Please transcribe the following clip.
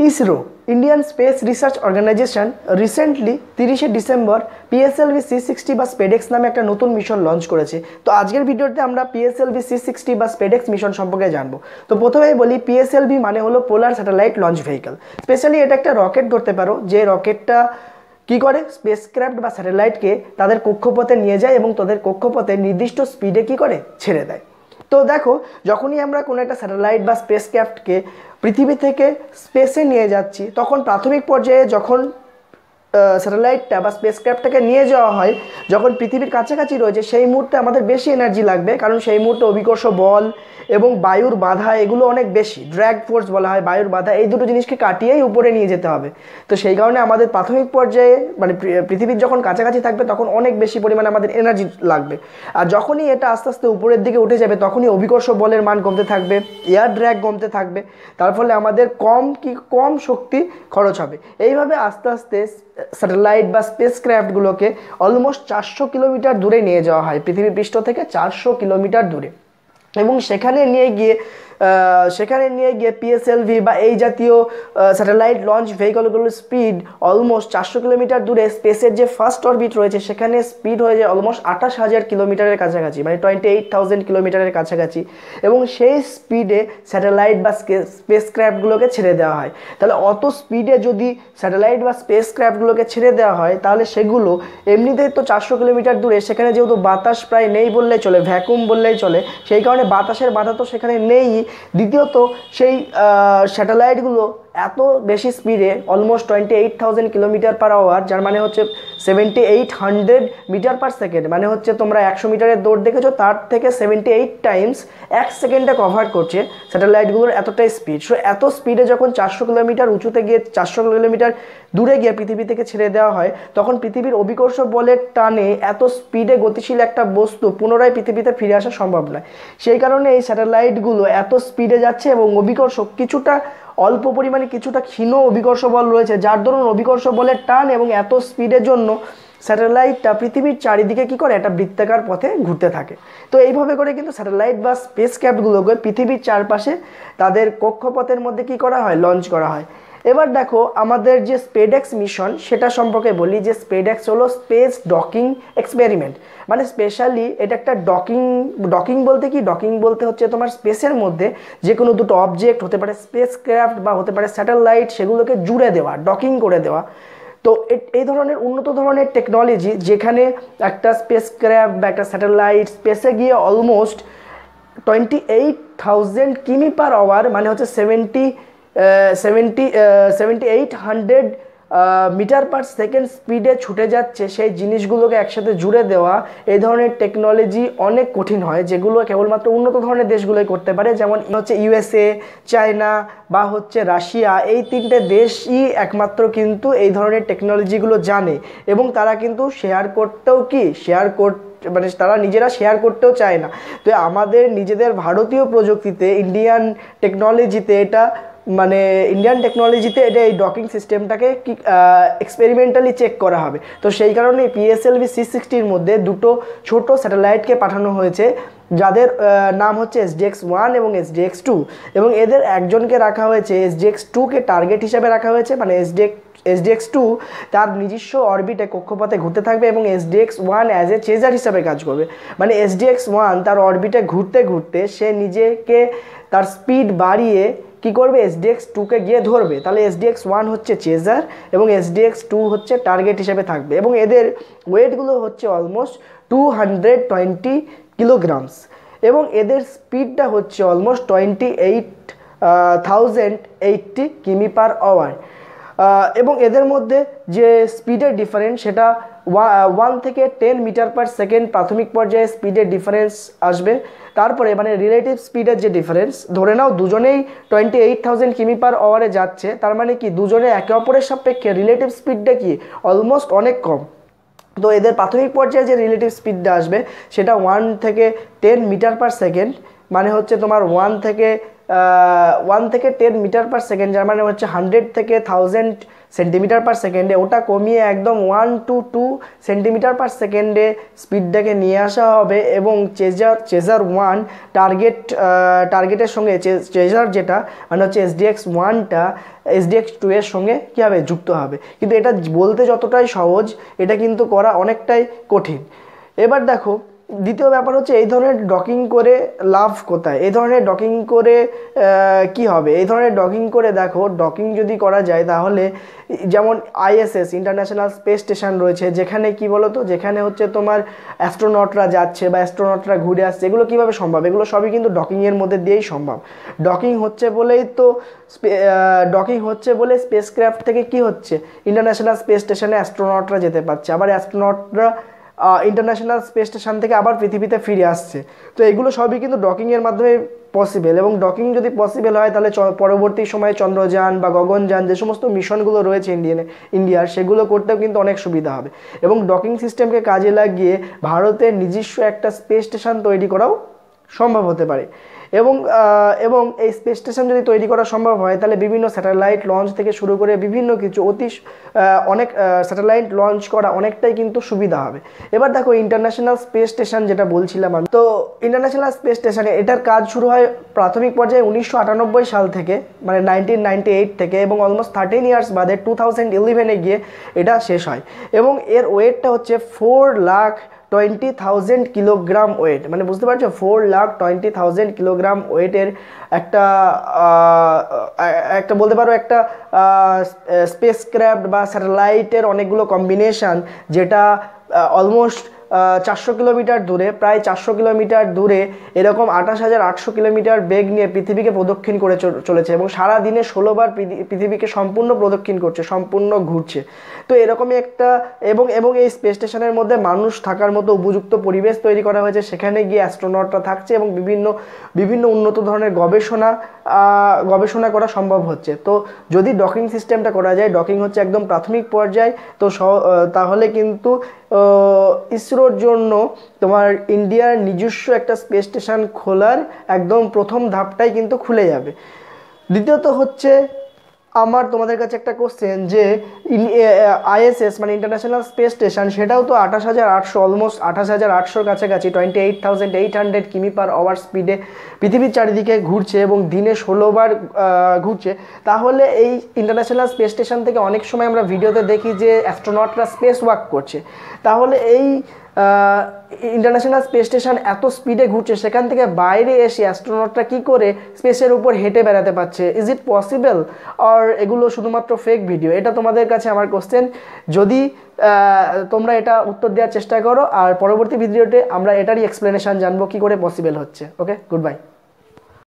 ISRO Indian space research organisation recently 30শে December PSLV C60 বা SpaDeX নামে একটা নতুন মিশন লঞ্চ করেছে। তো আজকের ভিডিওতে আমরা পিএসএলভি C60 বা স্পেডেক্স মিশন সম্পর্কে জানবো। তো প্রথমেই বলি, পিএসএলভি মানে হলো polar satellite launch vehicle. Specially এটা একটা রকেট ধরতে পারো, যে রকেটটা কী করে স্পেসক্রাফট বা স্যাটেলাইটকে তাদের কক্ষপথে নিয়ে যায় এবং তাদের কক্ষপথে নির্দিষ্ট স্পিডে কী করে ছেড়ে দেয়। তো দেখো, যখনই আমরা কোনো একটা স্যাটেলাইট বা স্পেসক্রাফটকে পৃথিবী থেকে স্পেসে নিয়ে যাচ্ছি, তখন প্রাথমিক পর্যায়ে যখন স্যাটেলাইটটা বা স্পেসক্রাফটটাকে নিয়ে যাওয়া হয়, যখন পৃথিবীর কাছাকাছি রয়েছে, সেই মুহূর্তে আমাদের বেশি এনার্জি লাগবে, কারণ সেই মুহূর্তে অভিকর্ষ বল এবং বায়ুর বাধা এগুলো অনেক বেশি, ড্র্যাগ ফোর্স বলা হয়, বায়ুর বাধা, এই দুটো জিনিসকে কাটিয়েই উপরে নিয়ে যেতে হবে। তো সেই কারণে আমাদের প্রাথমিক পর্যায়ে মানে পৃথিবীর যখন কাছাকাছি থাকবে তখন অনেক বেশি পরিমাণে আমাদের এনার্জি লাগবে। আর যখনই এটা আস্তে আস্তে উপরের দিকে উঠে যাবে, তখনই অভিকর্ষ বলের মান কমতে থাকবে, এয়ার ড্র্যাগ কমতে থাকবে, তার ফলে আমাদের কম শক্তি খরচ হবে। এইভাবে আস্তে আস্তে স্যাটেলাইট বা স্পেসক্রাফটগুলোকে অলমোস্ট 400 কিলোমিটার দূরে নিয়ে যাওয়া হয়, পৃথিবীর পৃষ্ঠ থেকে 400 কিলোমিটার দূরে। এবং সেখানে নিয়ে গিয়ে পিএসএলভি বা এই জাতীয় স্যাটেলাইট লঞ্চ ভেহিকলগুলোর স্পিড অলমোস্ট 400 কিলোমিটার দূরে স্পেসের যে ফার্স্ট অরবিট রয়েছে সেখানে স্পিড হয়ে যায় অলমোস্ট 28,000 কিলোমিটারের কাছাকাছি, মানে 28,000 কিলোমিটারের কাছাকাছি। এবং সেই স্পিডে স্যাটেলাইট বা স্পেসক্রাফটগুলোকে ছেড়ে দেওয়া হয়। তাহলে অত স্পিডে যদি স্যাটেলাইট বা স্পেসক্রাফটগুলোকে ছেড়ে দেওয়া হয়, তাহলে সেগুলো এমনিতেই তো 400 কিলোমিটার দূরে, সেখানে যেহেতু বাতাস প্রায় নেই বললেই চলে, ভ্যাকুয়াম বললেই চলে, সেই কারণে বাতাসের বাধা তো সেখানে নেই। দ্বিতীয়ত সেই স্যাটেলাইটগুলো এত বেশি স্পিডে অলমোস্ট 28,000 কিলোমিটার পার আওয়ার, যার মানে হচ্ছে 7800 মিটার পার সেকেন্ড, মানে হচ্ছে তোমরা 100 মিটারের দৌড় দেখেছো, তার থেকে 78 টাইমস 1 সেকেন্ডে কভার করছে স্যাটেলাইটগুলোর এতটাই স্পিড। সো এত স্পিডে যখন 400 কিলোমিটার উঁচুতে গিয়ে 400 কিলোমিটার দূরে গিয়ে পৃথিবী থেকে ছেড়ে দেওয়া হয়, তখন পৃথিবীর অভিকর্ষ বলের টানে এত স্পিডে গতিশীল একটা বস্তু পুনরায় পৃথিবীতে ফিরে আসা সম্ভব নয়। সেই কারণে এই স্যাটেলাইটগুলো এত স্পিডে যাচ্ছে এবং অভিকর্ষ অল্প পরিমাণে কিছুটা ক্ষীণ অভিকর্ষ বল রয়েছে, যার দরুন অভিকর্ষ বলের টান এবং এত স্পিডের জন্য স্যাটেলাইটটা পৃথিবীর চারিদিকে কী করে একটা বৃত্তাকার পথে ঘুরতে থাকে। তো এইভাবে করে কিন্তু স্যাটেলাইট বা স্পেসক্রাফটগুলোকে পৃথিবীর চারপাশে তাদের কক্ষপথের মধ্যে কী করা হয়, লঞ্চ করা হয়। এবার দেখো, আমাদের যে স্পেডেক্স মিশন সেটা সম্পর্কে বলি, যে স্পেডেক্স হলো স্পেস ডকিং এক্সপেরিমেন্ট। মানে স্পেশালি এটা একটা ডকিং বলতে কি, ডকিং বলতে হচ্ছে তোমার স্পেসের মধ্যে যে কোনো দুটো অবজেক্ট, হতে পারে স্পেসক্রাফট বা হতে পারে স্যাটেলাইট, সেগুলোকে জুড়ে দেওয়া, ডকিং করে দেওয়া। তো এই ধরনের উন্নত ধরনের টেকনোলজি, যেখানে একটা স্পেসক্রাফট বা একটা স্যাটেলাইট স্পেসে গিয়ে অলমোস্ট 28,000 কিমি পার আওয়ার, মানে হচ্ছে 7800 মিটার পার সেকেন্ড স্পিডে ছুটে যাচ্ছে, সেই জিনিসগুলোকে একসাথে জুড়ে দেওয়া, এই ধরনের টেকনোলজি অনেক কঠিন হয়, যেগুলো কেবলমাত্র উন্নত ধরনের দেশগুলোই করতে পারে। যেমন হচ্ছে ইউএসএ, চায়না বা হচ্ছে রাশিয়া, এই তিনটে দেশই একমাত্র কিন্তু এই ধরনের টেকনোলজিগুলো জানে, এবং তারা কিন্তু মানে তারা নিজেরা শেয়ার করতেও চায় না। তো আমাদের নিজেদের ভারতীয় প্রযুক্তিতে, ইন্ডিয়ান টেকনোলজিতে এটা এই ডকিং সিস্টেমটাকে এক্সপেরিমেন্টালি চেক করা হবে। তো সেই কারণে পিএসএলভি C60-র মধ্যে দুটো ছোট স্যাটেলাইটকে পাঠানো হয়েছে, যাদের নাম হচ্ছে SDX-1 এবং SDX-2, এবং এদের একজনকে রাখা হয়েছে, SDX-2-কে টার্গেট হিসাবে রাখা হয়েছে। মানে SDX-2 তার নিজস্ব অরবিটে কক্ষপথে ঘুরতে থাকবে এবং SDX-1 অ্যাজ এ চেজার হিসাবে কাজ করবে। মানে SDX-1 তার অরবিটে ঘুরতে ঘুরতে সে নিজেকে তার স্পিড বাড়িয়ে কী করবে, SDX-2-কে গিয়ে ধরবে। তাহলে SDX-1 হচ্ছে চেজার এবং SDX-2 হচ্ছে টার্গেট হিসেবে থাকবে, এবং এদের ওয়েটগুলো হচ্ছে অলমোস্ট 220 কিলোগ্রামস, এবং এদের স্পিডটা হচ্ছে অলমোস্ট 28,080 কিমি পার আওয়ার। এবং এদের মধ্যে যে স্পিডের ডিফারেন্স, সেটা 1 থেকে 10 মিটার পার সেকেন্ড প্রাথমিক পর্যায়ে স্পিডের ডিফারেন্স আসবে। তারপরে মানে রিলেটিভ স্পিডের যে ডিফারেন্স, ধরে নাও দুজনেই 28,000 কিমি পার আওয়ারে যাচ্ছে, তার মানে কি দুজনে একে অপরের সাপেক্ষে রিলেটিভ স্পিডটা কি অলমোস্ট অনেক কম। তো এদের প্রাথমিক পর্যায়ে যে রিলেটিভ স্পিডটা আসবে সেটা 1 থেকে 10 মিটার পার সেকেন্ড, মানে হচ্ছে তোমার 1 থেকে 1 থেকে 10 মিটার পার সেকেন্ড, যার মানে হচ্ছে 100 থেকে 1000 সেন্টিমিটার পার সেকেন্ডে, ওটা কমিয়ে একদম 1 to 2 সেন্টিমিটার পার সেকেন্ডে স্পিডটাকে নিয়ে আসা হবে। এবং চেজার 1 টার্গেটের সঙ্গে চেজার যেটা মানে হচ্ছে SDX-1টা SDX-2 এর সঙ্গে কী হবে, যুক্ত হবে। কিন্তু এটা বলতে যতটাই সহজ, এটা কিন্তু করা অনেকটাই কঠিন। এবার দেখো দ্বিতীয় ব্যাপার হচ্ছে এই ধরনের ডকিং করে লাভ কোথায়, এই ধরনের ডকিং করে কি হবে। এই ধরনের ডকিং করে দেখো, ডকিং যদি করা যায় তাহলে যেমন ISS ইন্টারন্যাশনাল স্পেস স্টেশন রয়েছে, যেখানে কি বলতো, যেখানে হচ্ছে তোমার অ্যাস্ট্রোনটরা যাচ্ছে বা অ্যাস্ট্রোনটরা ঘুরে আসছে, এগুলো কীভাবে সম্ভব, এগুলো সবই কিন্তু ডকিংয়ের মধ্যে দিয়েই সম্ভব। ডকিং হচ্ছে বলে স্পেসক্রাফট থেকে কি হচ্ছে, ইন্টারন্যাশনাল স্পেস স্টেশনে অ্যাস্ট্রোনটরা যেতে পারছে, আবার অ্যাস্ট্রোনটরা ইন্টারন্যাশনাল স্পেস স্টেশন থেকে আবার পৃথিবীতে ফিরে আসছে। তো এগুলো সবই কিন্তু ডকিংয়ের মাধ্যমে পসিবল। এবং ডকিং যদি পসিবল হয় তাহলে পরবর্তী সময়ে চন্দ্রযান বা গগনযান যে সমস্ত মিশনগুলো রয়েছে ইন্ডিয়ার, সেগুলো করতেও কিন্তু অনেক সুবিধা হবে। এবং ডকিং সিস্টেমকে কাজে লাগিয়ে ভারতের নিজস্ব একটা স্পেস স্টেশন তৈরি করাও সম্ভব হতে পারে। এবং এই স্পেস স্টেশন যদি তৈরি করা সম্ভব হয় তাহলে বিভিন্ন স্যাটেলাইট লঞ্চ থেকে শুরু করে বিভিন্ন কিছু অনেক স্যাটেলাইট লঞ্চ করা অনেকটাই কিন্তু সুবিধা হবে। এবার দেখো ইন্টারন্যাশনাল স্পেস স্টেশন যেটা বলছিলাম আমি, তো ইন্টারন্যাশনাল স্পেস স্টেশনে এটার কাজ শুরু হয় প্রাথমিক পর্যায়ে 1998 সাল থেকে, মানে 1998 থেকে, এবং অলমোস্ট 13 ইয়ার্স বাদে 2011-এ গিয়ে এটা শেষ হয়। এবং এর ওয়েটটা হচ্ছে 4,20,000 কিলোগ্রাম ওয়েট, মানে বুঝতে পারছো 4,20,000 কিলোগ্রাম ওয়েটের একটা বলতে পারো একটা স্পেসক্রাফট বা স্যাটেলাইটের অনেকগুলো কম্বিনেশান, যেটা অলমোস্ট 400 কিলোমিটার দূরে, প্রায় 400 কিলোমিটার দূরে এরকম 28,800 কিলোমিটার বেগ নিয়ে পৃথিবীকে প্রদক্ষিণ করে চলেছে এবং সারা দিনে 16 বার পৃথিবীকে সম্পূর্ণ প্রদক্ষিণ করছে, সম্পূর্ণ ঘুরছে। তো এরকমই একটা এবং এই স্পেস স্টেশনের মধ্যে মানুষ থাকার মতো উপযুক্ত পরিবেশ তৈরি করা হয়েছে, সেখানে গিয়ে অ্যাস্ট্রোনটরা থাকছে এবং বিভিন্ন উন্নত ধরনের গবেষণা করা সম্ভব হচ্ছে। তো যদি ডকিং সিস্টেমটা করা যায়, ডকিং হচ্ছে একদম প্রাথমিক পর্যায়, তো তাহলে কিন্তু ইসরোর জন্য তোমার ইন্ডিয়ার নিজস্ব একটা স্পেস স্টেশন খোলার একদম প্রথম ধাপটাই কিন্তু খুলে যাবে। দ্বিতীয়ত হচ্ছে আমার তোমাদের কাছে একটা কোশ্চেন, যে ISS মানে ইন্টারন্যাশনাল স্পেস স্টেশন, সেটাও তো 28,800 অলমোস্ট 28,800 কাছাকাছি 28,800 কিমি পার আওয়ার স্পিডে পৃথিবীর চারিদিকে ঘুরছে এবং দিনে 16 বার ঘুরছে। তাহলে এই ইন্টারন্যাশনাল স্পেস স্টেশন থেকে অনেক সময় আমরা ভিডিওতে দেখি যে অ্যাস্ট্রোনটরা স্পেস ওয়াক করছে। তাহলে এই ইন্টারন্যাশনাল স্পেস স্টেশন এত স্পিডে ঘুরছে, সেখান থেকে বাইরে এসে অ্যাস্ট্রোনটরা কী করে স্পেসের উপর হেঁটে বেড়াতে পারছে? ইজ ইট পসিবল, আর এগুলো শুধুমাত্র ফেক ভিডিও? এটা তোমাদের কাছে আমার কোশ্চেন। যদি তোমরা এটা উত্তর দেওয়ার চেষ্টা করো, আর পরবর্তী ভিডিওতে আমরা এটারই এক্সপ্লেনেশন জানবো কী করে পসিবল হচ্ছে। ওকে, গুড বাই।